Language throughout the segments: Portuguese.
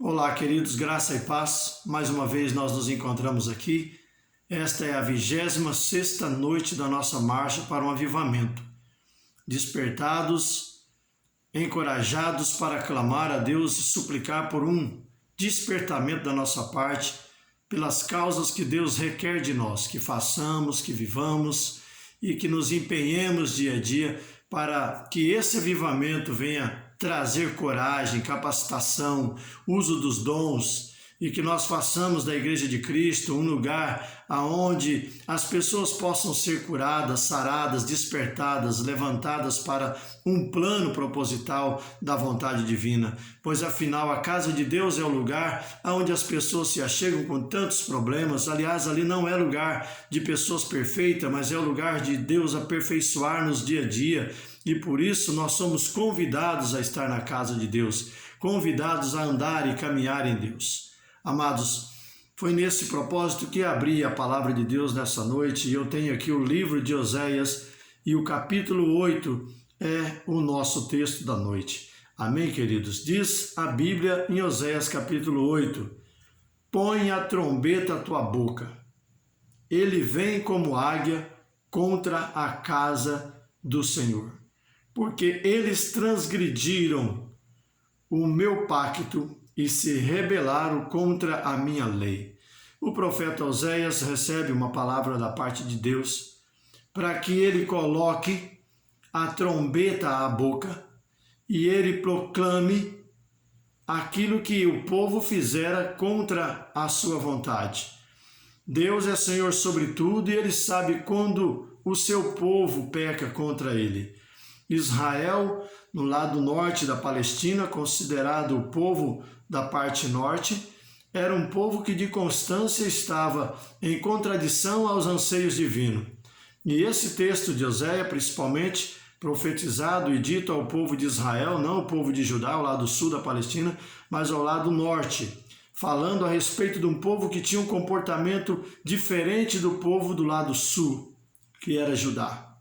Olá, queridos, graça e paz. Mais uma vez nós nos encontramos aqui. Esta é a 26ª noite da nossa marcha para um avivamento. Despertados, encorajados para clamar a Deus e suplicar por um despertamento da nossa parte, pelas causas que Deus requer de nós, que façamos, que vivamos e que nos empenhemos dia a dia para que esse avivamento venha trazer coragem, capacitação, uso dos dons e que nós façamos da Igreja de Cristo um lugar aonde as pessoas possam ser curadas, saradas, despertadas, levantadas para um plano proposital da vontade divina, pois afinal a casa de Deus é o lugar onde as pessoas se achegam com tantos problemas. Aliás, ali não é lugar de pessoas perfeitas, mas é o lugar de Deus aperfeiçoar-nos dia a dia. E por isso nós somos convidados a estar na casa de Deus, convidados a andar e caminhar em Deus. Amados, foi nesse propósito que abri a palavra de Deus nessa noite, e eu tenho aqui o livro de Oséias, e o capítulo 8 é o nosso texto da noite. Amém, queridos? Diz a Bíblia em Oséias capítulo 8, põe a trombeta à tua boca, ele vem como águia contra a casa do Senhor. Porque eles transgrediram o meu pacto e se rebelaram contra a minha lei. O profeta Oséias recebe uma palavra da parte de Deus para que ele coloque a trombeta à boca e ele proclame aquilo que o povo fizera contra a sua vontade. Deus é Senhor sobre tudo e ele sabe quando o seu povo peca contra ele. Israel, no lado norte da Palestina, considerado o povo da parte norte, era um povo que de constância estava em contradição aos anseios divinos. E esse texto de Oséias, principalmente profetizado e dito ao povo de Israel, não ao povo de Judá, ao lado sul da Palestina, mas ao lado norte, falando a respeito de um povo que tinha um comportamento diferente do povo do lado sul, que era Judá.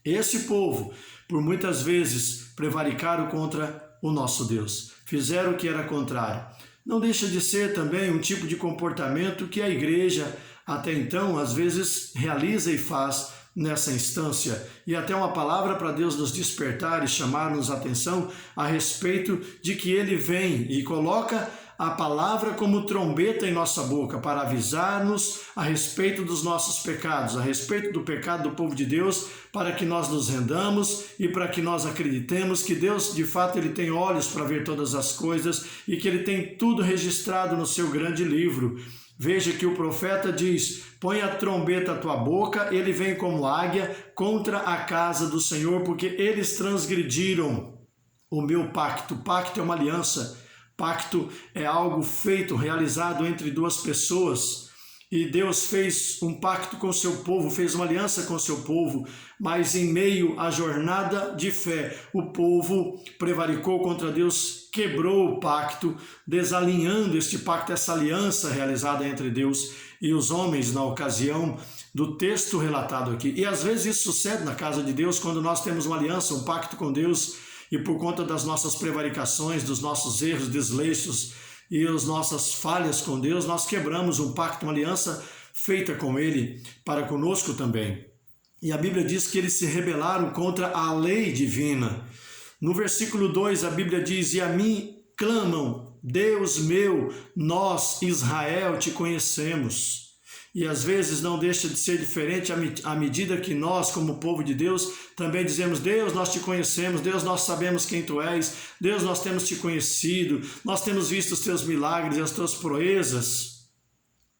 Esse povo, por muitas vezes, prevaricaram contra o nosso Deus, fizeram o que era contrário. Não deixa de ser também um tipo de comportamento que a igreja, até então, às vezes realiza e faz nessa instância, e até uma palavra para Deus nos despertar e chamar-nos a atenção a respeito de que Ele vem e coloca a palavra como trombeta em nossa boca para avisar-nos a respeito dos nossos pecados, a respeito do pecado do povo de Deus, para que nós nos rendamos e para que nós acreditemos que Deus, de fato, Ele tem olhos para ver todas as coisas e que Ele tem tudo registrado no seu grande livro. Veja que o profeta diz, põe a trombeta à tua boca, ele vem como águia contra a casa do Senhor, porque eles transgrediram o meu pacto. Pacto é uma aliança. Pacto é algo feito, realizado entre duas pessoas, e Deus fez um pacto com o seu povo, fez uma aliança com o seu povo, mas em meio à jornada de fé, o povo prevaricou contra Deus, quebrou o pacto, desalinhando este pacto, essa aliança realizada entre Deus e os homens na ocasião do texto relatado aqui. E às vezes isso sucede na casa de Deus, quando nós temos uma aliança, um pacto com Deus, e por conta das nossas prevaricações, dos nossos erros, desleixos e as nossas falhas com Deus, nós quebramos um pacto, uma aliança feita com Ele para conosco também. E a Bíblia diz que eles se rebelaram contra a lei divina. No versículo 2 a Bíblia diz, e a mim clamam, Deus meu, nós, Israel, te conhecemos. E às vezes não deixa de ser diferente à medida que nós, como povo de Deus, também dizemos, Deus, nós te conhecemos, Deus, nós sabemos quem tu és, Deus, nós temos te conhecido, nós temos visto os teus milagres e as tuas proezas.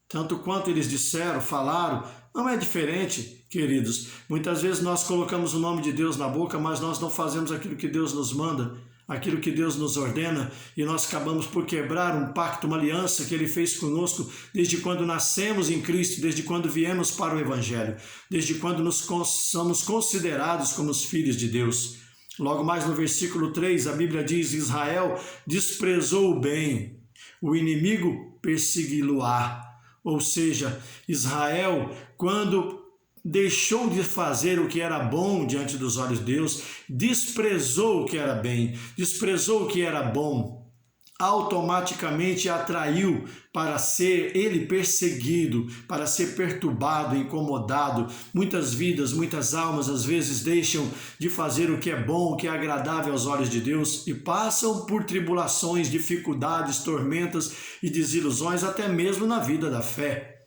Tanto quanto eles disseram, falaram, não é diferente, queridos. Muitas vezes nós colocamos o nome de Deus na boca, mas nós não fazemos aquilo que Deus nos manda, aquilo que Deus nos ordena, e nós acabamos por quebrar um pacto, uma aliança que Ele fez conosco desde quando nascemos em Cristo, desde quando viemos para o Evangelho, desde quando somos considerados como os filhos de Deus. Logo mais no versículo 3, a Bíblia diz, Israel desprezou o bem, o inimigo persegui-lo-á. Ou seja, Israel, quando deixou de fazer o que era bom diante dos olhos de Deus, desprezou o que era bem, desprezou o que era bom. automaticamente atraiu para ser ele perseguido, para ser perturbado, incomodado. Muitas vidas, muitas almas às vezes deixam de fazer o que é bom, o que é agradável aos olhos de Deus e passam por tribulações, dificuldades, tormentas e desilusões, até mesmo na vida da fé.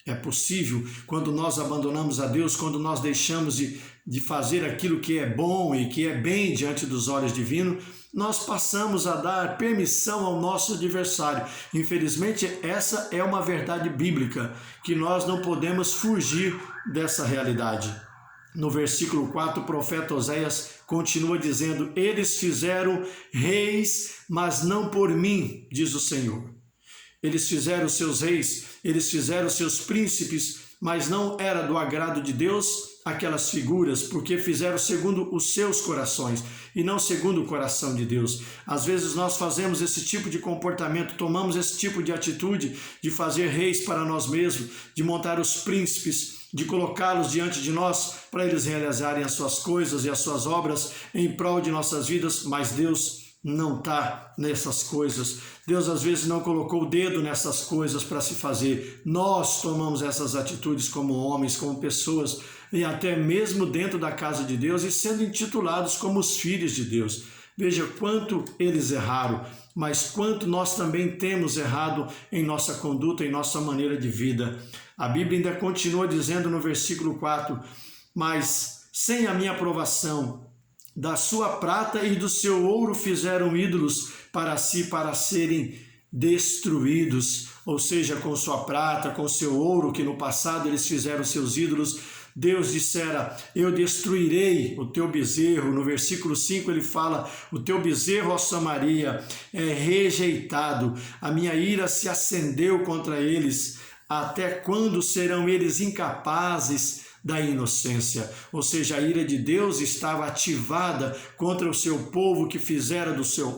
É possível, quando nós abandonamos a Deus, quando nós deixamos de fazer aquilo que é bom e que é bem diante dos olhos divinos, nós passamos a dar permissão ao nosso adversário. Infelizmente, essa é uma verdade bíblica, que nós não podemos fugir dessa realidade. No versículo 4, o profeta Oséias continua dizendo: eles fizeram reis, mas não por mim, diz o Senhor. Eles fizeram seus reis, eles fizeram seus príncipes, mas não era do agrado de Deus aquelas figuras, porque fizeram segundo os seus corações e não segundo o coração de Deus. Às vezes nós fazemos esse tipo de comportamento, tomamos esse tipo de atitude de fazer reis para nós mesmos, de montar os príncipes, de colocá-los diante de nós para eles realizarem as suas coisas e as suas obras em prol de nossas vidas, mas Deus não está nessas coisas. Deus às vezes não colocou o dedo nessas coisas para se fazer. Nós tomamos essas atitudes como homens, como pessoas, e até mesmo dentro da casa de Deus e sendo intitulados como os filhos de Deus. Veja quanto eles erraram, mas quanto nós também temos errado em nossa conduta, em nossa maneira de vida. A Bíblia ainda continua dizendo no versículo 4, mas sem a minha aprovação, da sua prata e do seu ouro fizeram ídolos para si, para serem destruídos. Ou seja, com sua prata, com seu ouro, que no passado eles fizeram seus ídolos, Deus dissera: eu destruirei o teu bezerro. No versículo 5 ele fala: o teu bezerro, ó Samaria, é rejeitado. A minha ira se acendeu contra eles. Até quando serão eles incapazes da inocência? Ou seja, a ira de Deus estava ativada contra o seu povo que fizera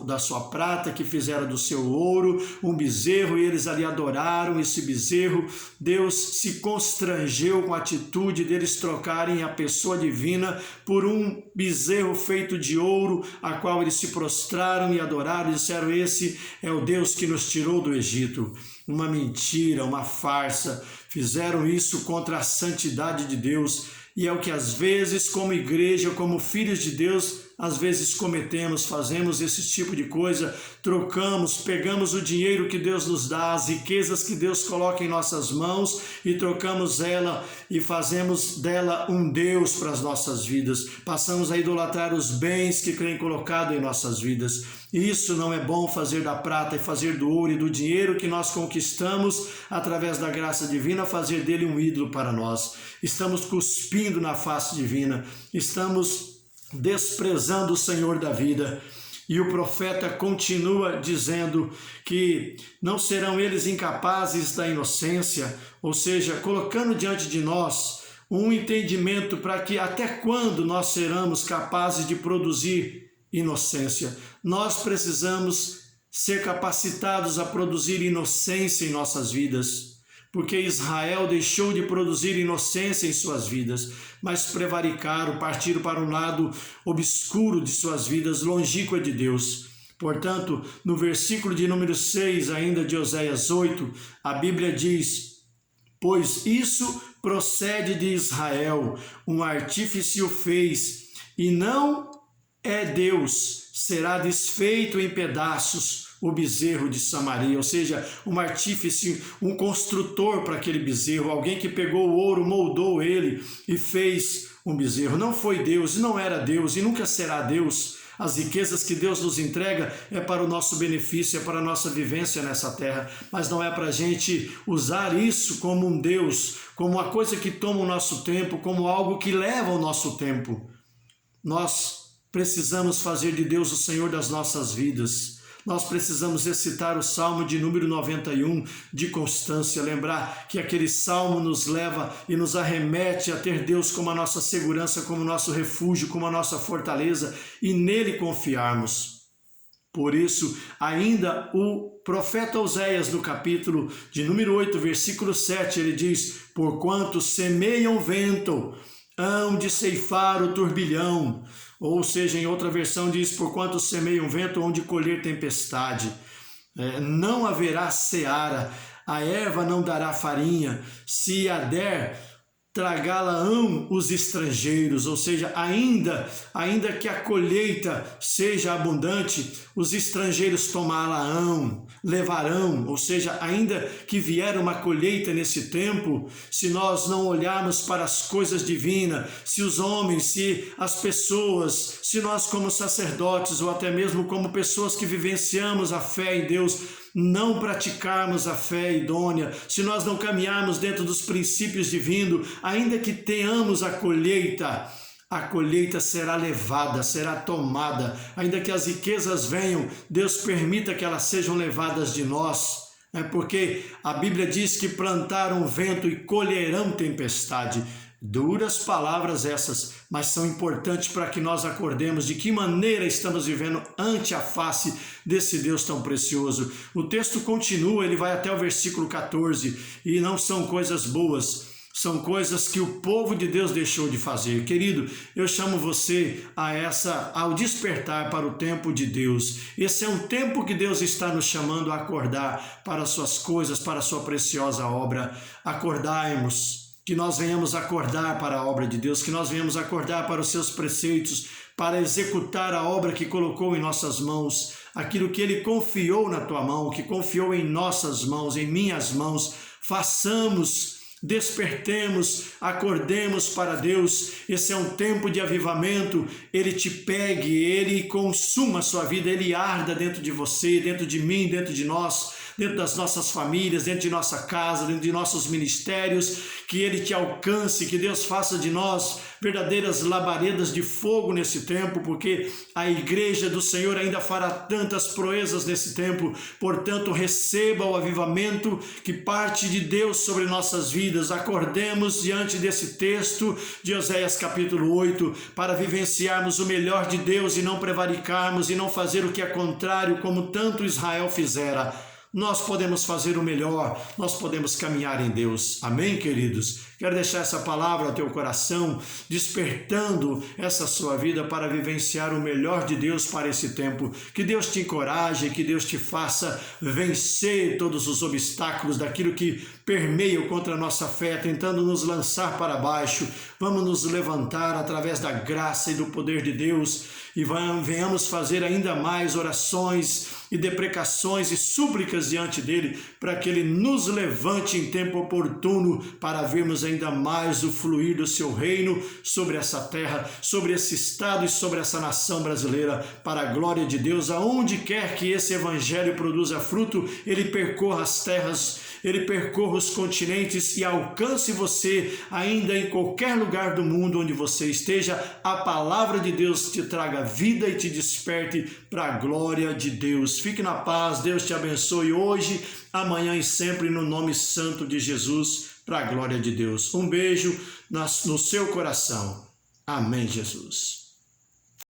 da sua prata, que fizera do seu ouro um bezerro, e eles ali adoraram esse bezerro. Deus se constrangeu com a atitude deles trocarem a pessoa divina por um bezerro feito de ouro, a qual eles se prostraram e adoraram e disseram: esse é o Deus que nos tirou do Egito. Uma mentira, uma farsa. Fizeram isso contra a santidade de Deus, e é o que às vezes, como igreja, como filhos de Deus, às vezes cometemos, fazemos esse tipo de coisa, trocamos, pegamos o dinheiro que Deus nos dá, as riquezas que Deus coloca em nossas mãos e trocamos ela e fazemos dela um Deus para as nossas vidas. Passamos a idolatrar os bens que têm colocado em nossas vidas. Isso não é bom, fazer da prata e fazer do ouro e do dinheiro que nós conquistamos através da graça divina, fazer dele um ídolo para nós. Estamos cuspindo na face divina, estamos desprezando o Senhor da vida. E o profeta continua dizendo que não serão eles incapazes da inocência, ou seja, colocando diante de nós um entendimento para que até quando nós seremos capazes de produzir inocência. Nós precisamos ser capacitados a produzir inocência em nossas vidas, porque Israel deixou de produzir inocência em suas vidas, mas prevaricaram, partiram para um lado obscuro de suas vidas, longínqua de Deus. Portanto, no versículo de número 6, ainda de Oséias 8, a Bíblia diz: pois isso procede de Israel, um artífice o fez, e não é Deus, será desfeito em pedaços o bezerro de Samaria. Ou seja, um artífice, um construtor para aquele bezerro, alguém que pegou o ouro, moldou ele e fez um bezerro. Não foi Deus, não era Deus e nunca será Deus. As riquezas que Deus nos entrega é para o nosso benefício, é para a nossa vivência nessa terra, mas não é para a gente usar isso como um Deus, como uma coisa que toma o nosso tempo, como algo que leva o nosso tempo. Nós precisamos fazer de Deus o Senhor das nossas vidas. Nós precisamos recitar o Salmo de número 91 de constância, lembrar que aquele Salmo nos leva e nos arremete a ter Deus como a nossa segurança, como nosso refúgio, como a nossa fortaleza e nele confiarmos. Por isso, ainda o profeta Oséias, no capítulo de número 8, versículo 7, ele diz: porquanto semeiam vento, hão de ceifar o turbilhão. Ou seja, em outra versão diz: porquanto semeiam vento, hão de colher tempestade. não haverá seara, a erva não dará farinha, se a der, tragá-la-ão os estrangeiros, ou seja, ainda que a colheita seja abundante, os estrangeiros tomá-la-ão, levarão, ou seja, ainda que vier uma colheita nesse tempo, se nós não olharmos para as coisas divinas, se os homens, se as pessoas, se nós como sacerdotes ou até mesmo como pessoas que vivenciamos a fé em Deus, não praticarmos a fé idônea, se nós não caminharmos dentro dos princípios divinos, ainda que tenhamos a colheita será levada, será tomada, ainda que as riquezas venham, Deus permita que elas sejam levadas de nós, porque a Bíblia diz que plantaram vento e colherão tempestade. Duras palavras essas, mas são importantes para que nós acordemos de que maneira estamos vivendo ante a face desse Deus tão precioso. O texto continua, ele vai até o versículo 14, e não são coisas boas, são coisas que o povo de Deus deixou de fazer. Querido, eu chamo você ao despertar para o tempo de Deus. Esse é um tempo que Deus está nos chamando a acordar para as suas coisas, para a sua preciosa obra. Acordai-nos. Que nós venhamos acordar para a obra de Deus, que nós venhamos acordar para os seus preceitos, para executar a obra que colocou em nossas mãos, aquilo que Ele confiou na tua mão, que confiou em nossas mãos, em minhas mãos. Façamos, despertemos, acordemos para Deus. Esse é um tempo de avivamento. Ele te pegue, Ele consuma a sua vida, Ele arda dentro de você, dentro de mim, dentro de nós, dentro das nossas famílias, dentro de nossa casa, dentro de nossos ministérios, que Ele te alcance, que Deus faça de nós verdadeiras labaredas de fogo nesse tempo, porque a igreja do Senhor ainda fará tantas proezas nesse tempo. Portanto, receba o avivamento que parte de Deus sobre nossas vidas. Acordemos diante desse texto de Oséias capítulo 8, para vivenciarmos o melhor de Deus e não prevaricarmos e não fazer o que é contrário, como tanto Israel fizera. Nós podemos fazer o melhor, nós podemos caminhar em Deus. Amém, queridos? Quero deixar essa palavra ao teu coração, despertando essa sua vida para vivenciar o melhor de Deus para esse tempo. Que Deus te encoraje, que Deus te faça vencer todos os obstáculos daquilo que permeia contra a nossa fé, tentando nos lançar para baixo. Vamos nos levantar através da graça e do poder de Deus e venhamos fazer ainda mais orações e deprecações e súplicas diante dele, para que ele nos levante em tempo oportuno, para vermos ainda mais o fluir do seu reino sobre essa terra, sobre esse estado e sobre essa nação brasileira, para a glória de Deus. Aonde quer que esse evangelho produza fruto, ele percorra as terras, ele percorra os continentes e alcance você ainda em qualquer lugar do mundo onde você esteja. A palavra de Deus te traga vida e te desperte para a glória de Deus. Fique na paz, Deus te abençoe hoje, amanhã e sempre, no nome santo de Jesus, para a glória de Deus. Um beijo no seu coração. Amém, Jesus.